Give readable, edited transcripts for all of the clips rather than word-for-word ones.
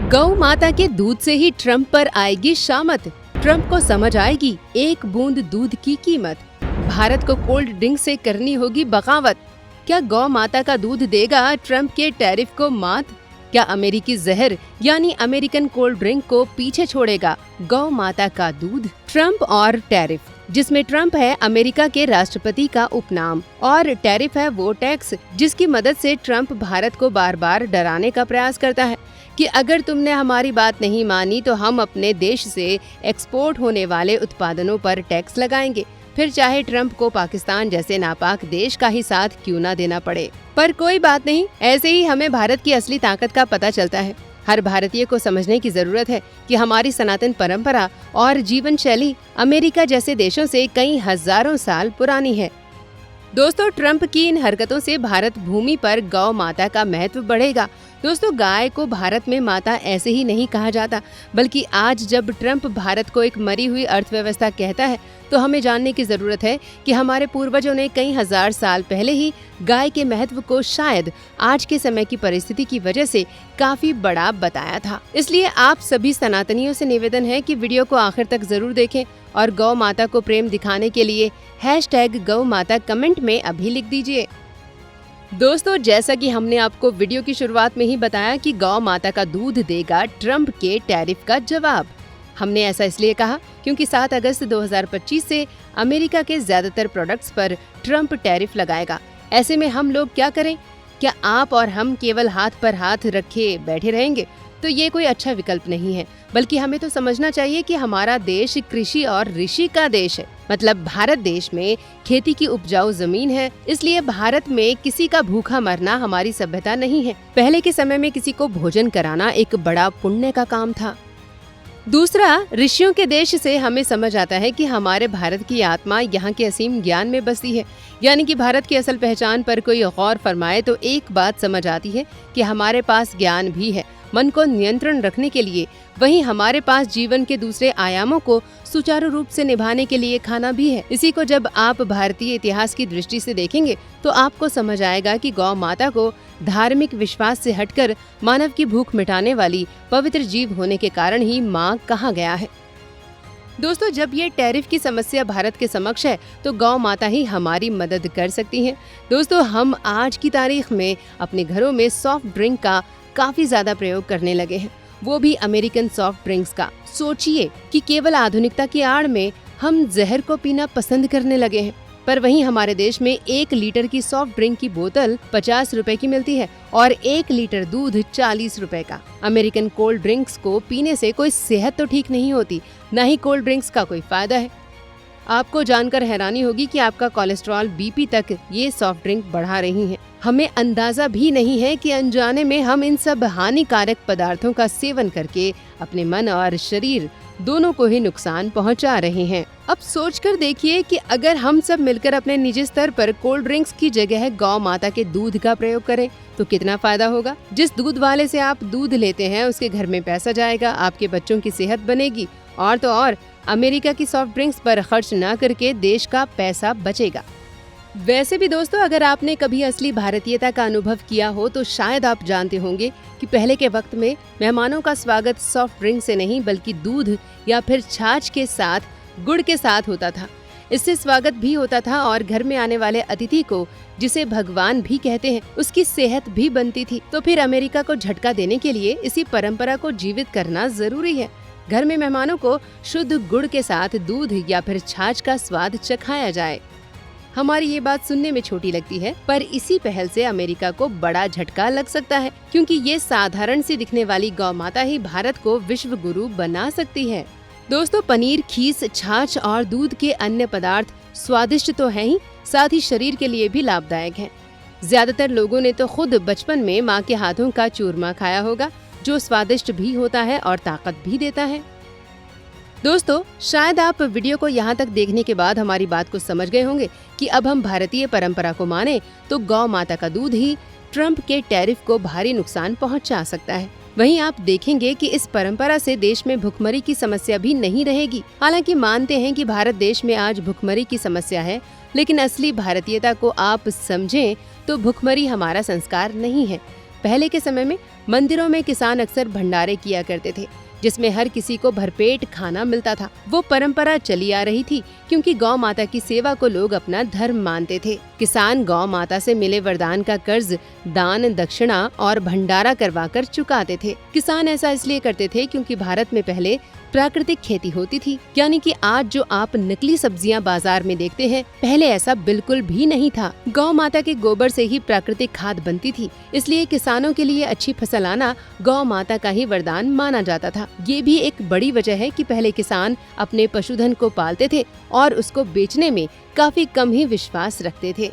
गौ माता के दूध से ही ट्रंप पर आएगी शामत। ट्रंप को समझ आएगी एक बूंद दूध की कीमत। भारत को कोल्ड ड्रिंक से करनी होगी बगावत। क्या गौ माता का दूध देगा ट्रंप के टैरिफ को मात? क्या अमेरिकी जहर यानी अमेरिकन कोल्ड ड्रिंक को पीछे छोड़ेगा गौ माता का दूध? ट्रंप और टैरिफ, जिसमें ट्रंप है अमेरिका के राष्ट्रपति का उपनाम और टैरिफ है वो टैक्स जिसकी मदद से ट्रंप भारत को बार बार डराने का प्रयास करता है कि अगर तुमने हमारी बात नहीं मानी तो हम अपने देश से एक्सपोर्ट होने वाले उत्पादनों पर टैक्स लगाएंगे, फिर चाहे ट्रंप को पाकिस्तान जैसे नापाक देश का ही साथ क्यों ना देना पड़े। पर कोई बात नहीं, ऐसे ही हमें भारत की असली ताकत का पता चलता है। हर भारतीय को समझने की जरूरत है कि हमारी सनातन परंपरा और जीवन शैली अमेरिका जैसे देशों से कई हजारों साल पुरानी है। दोस्तों, ट्रंप की इन हरकतों से भारत भूमि पर गौ माता का महत्व बढ़ेगा। दोस्तों, गाय को भारत में माता ऐसे ही नहीं कहा जाता, बल्कि आज जब ट्रंप भारत को एक मरी हुई अर्थव्यवस्था कहता है तो हमें जानने की जरूरत है कि हमारे पूर्वजों ने कई हजार साल पहले ही गाय के महत्व को शायद आज के समय की परिस्थिति की वजह से काफी बड़ा बताया था। इसलिए आप सभी सनातनियों से निवेदन है कि वीडियो को आखिर तक जरूर देखें और गौ माता को प्रेम दिखाने के लिए #गौ-माता कमेंट में अभी लिख दीजिए। दोस्तों, जैसा कि हमने आपको वीडियो की शुरुआत में ही बताया कि गौ माता का दूध देगा ट्रंप के टैरिफ का जवाब। हमने ऐसा इसलिए कहा क्योंकि 7 अगस्त 2025 से अमेरिका के ज्यादातर प्रोडक्ट्स पर ट्रंप टैरिफ लगाएगा। ऐसे में हम लोग क्या करें? क्या आप और हम केवल हाथ पर हाथ रखे बैठे रहेंगे? तो ये कोई अच्छा विकल्प नहीं है, बल्कि हमें तो समझना चाहिए कि हमारा देश कृषि और ऋषि का देश है। मतलब भारत देश में खेती की उपजाऊ जमीन है, इसलिए भारत में किसी का भूखा मरना हमारी सभ्यता नहीं है। पहले के समय में किसी को भोजन कराना एक बड़ा पुण्य का काम था। दूसरा, ऋषियों के देश से हमें समझ आता है कि हमारे भारत की आत्मा यहाँ के असीम ज्ञान में बसी है। यानी कि भारत की असल पहचान पर कोई गौर फरमाए तो एक बात समझ आती है कि हमारे पास ज्ञान भी है मन को नियंत्रण रखने के लिए, वहीं हमारे पास जीवन के दूसरे आयामों को सुचारू रूप से निभाने के लिए खाना भी है। इसी को जब आप भारतीय इतिहास की दृष्टि से देखेंगे तो आपको समझ आएगा कि गौ माता को धार्मिक विश्वास से हटकर मानव की भूख मिटाने वाली पवित्र जीव होने के कारण ही माँ कहा गया है। दोस्तों, जब ये टैरिफ की समस्या भारत के समक्ष है तो गौ माता ही हमारी मदद कर सकती है। दोस्तों, हम आज की तारीख में अपने घरों में सॉफ्ट ड्रिंक का काफी ज्यादा प्रयोग करने लगे हैं, वो भी अमेरिकन सॉफ्ट ड्रिंक्स का। सोचिए कि केवल आधुनिकता की आड़ में हम जहर को पीना पसंद करने लगे हैं, पर वहीं हमारे देश में 1 लीटर की सॉफ्ट ड्रिंक की बोतल 50 रुपए की मिलती है और 1 लीटर दूध 40 रुपए का। अमेरिकन कोल्ड ड्रिंक्स को पीने से कोई सेहत तो ठीक नहीं होती, न ही कोल्ड ड्रिंक्स का कोई फायदा है। आपको जानकर हैरानी होगी कि आपका कोलेस्ट्रॉल, बीपी तक ये सॉफ्ट ड्रिंक बढ़ा रही हैं। हमें अंदाजा भी नहीं है कि अनजाने में हम इन सब हानिकारक पदार्थों का सेवन करके अपने मन और शरीर दोनों को ही नुकसान पहुंचा रहे हैं। अब सोचकर देखिए कि अगर हम सब मिलकर अपने निजी स्तर पर कोल्ड ड्रिंक्स की जगह गौ माता के दूध का प्रयोग करें तो कितना फायदा होगा। जिस दूध वाले से आप दूध लेते हैं उसके घर में पैसा जाएगा, आपके बच्चों की सेहत बनेगी और तो और अमेरिका की सॉफ्ट ड्रिंक्स पर खर्च न करके देश का पैसा बचेगा। वैसे भी दोस्तों, अगर आपने कभी असली भारतीयता का अनुभव किया हो तो शायद आप जानते होंगे कि पहले के वक्त में मेहमानों का स्वागत सॉफ्ट ड्रिंक से नहीं बल्कि दूध या फिर छाछ के साथ, गुड़ के साथ होता था। इससे स्वागत भी होता था और घर में आने वाले अतिथि को, जिसे भगवान भी कहते हैं, उसकी सेहत भी बनती थी। तो फिर अमेरिका को झटका देने के लिए इसी परंपरा को जीवित करना जरूरी है। घर में मेहमानों को शुद्ध गुड़ के साथ दूध या फिर छाछ का स्वाद चखाया जाए। हमारी ये बात सुनने में छोटी लगती है, पर इसी पहल से अमेरिका को बड़ा झटका लग सकता है, क्योंकि ये साधारण सी दिखने वाली गौ माता ही भारत को विश्व गुरु बना सकती है। दोस्तों, पनीर, खीस, छाछ और दूध के अन्य पदार्थ स्वादिष्ट तो हैं ही, साथ ही शरीर के लिए भी लाभदायक हैं। ज्यादातर लोगों ने तो खुद बचपन में माँ के हाथों का चूरमा खाया होगा, जो स्वादिष्ट भी होता है और ताकत भी देता है। दोस्तों, शायद आप वीडियो को यहाँ तक देखने के बाद हमारी बात को समझ गए होंगे कि अब हम भारतीय परंपरा को माने तो गौ माता का दूध ही ट्रंप के टैरिफ को भारी नुकसान पहुँचा सकता है। वहीं आप देखेंगे कि इस परंपरा से देश में भुखमरी की समस्या भी नहीं रहेगी। हालांकि मानते हैं कि भारत देश में आज भुखमरी की समस्या है, लेकिन असली भारतीयता को आप समझें तो भुखमरी हमारा संस्कार नहीं है। पहले के समय में मंदिरों में किसान अक्सर भंडारे किया करते थे, जिसमें हर किसी को भरपेट खाना मिलता था। वो परंपरा चली आ रही थी क्योंकि गौ माता की सेवा को लोग अपना धर्म मानते थे। किसान गौ माता से मिले वरदान का कर्ज दान, दक्षिणा और भंडारा करवाकर चुकाते थे। किसान ऐसा इसलिए करते थे क्योंकि भारत में पहले प्राकृतिक खेती होती थी, यानी कि आज जो आप नकली सब्जियां बाजार में देखते हैं, पहले ऐसा बिल्कुल भी नहीं था। गौ माता के गोबर से ही प्राकृतिक खाद बनती थी, इसलिए किसानों के लिए अच्छी फसल आना गौ माता का ही वरदान माना जाता था। ये भी एक बड़ी वजह है कि पहले किसान अपने पशुधन को पालते थे और उसको बेचने में काफी कम ही विश्वास रखते थे।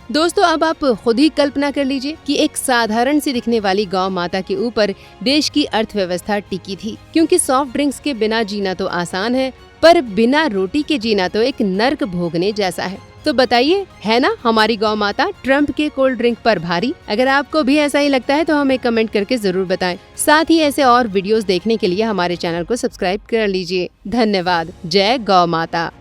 दोस्तों, अब आप खुद ही कल्पना कर लीजिए कि एक साधारण सी दिखने वाली गौ माता के ऊपर देश की अर्थव्यवस्था टिकी थी, क्योंकि सॉफ्ट ड्रिंक्स के बिना जीना तो आसान है, पर बिना रोटी के जीना तो एक नर्क भोगने जैसा है। तो बताइए, है ना हमारी गौ माता ट्रम्प के कोल्ड ड्रिंक पर भारी? अगर आपको भी ऐसा ही लगता है तो हमें कमेंट करके जरूर बताएं। साथ ही ऐसे और वीडियोस देखने के लिए हमारे चैनल को सब्सक्राइब कर लीजिए। धन्यवाद। जय गौ माता।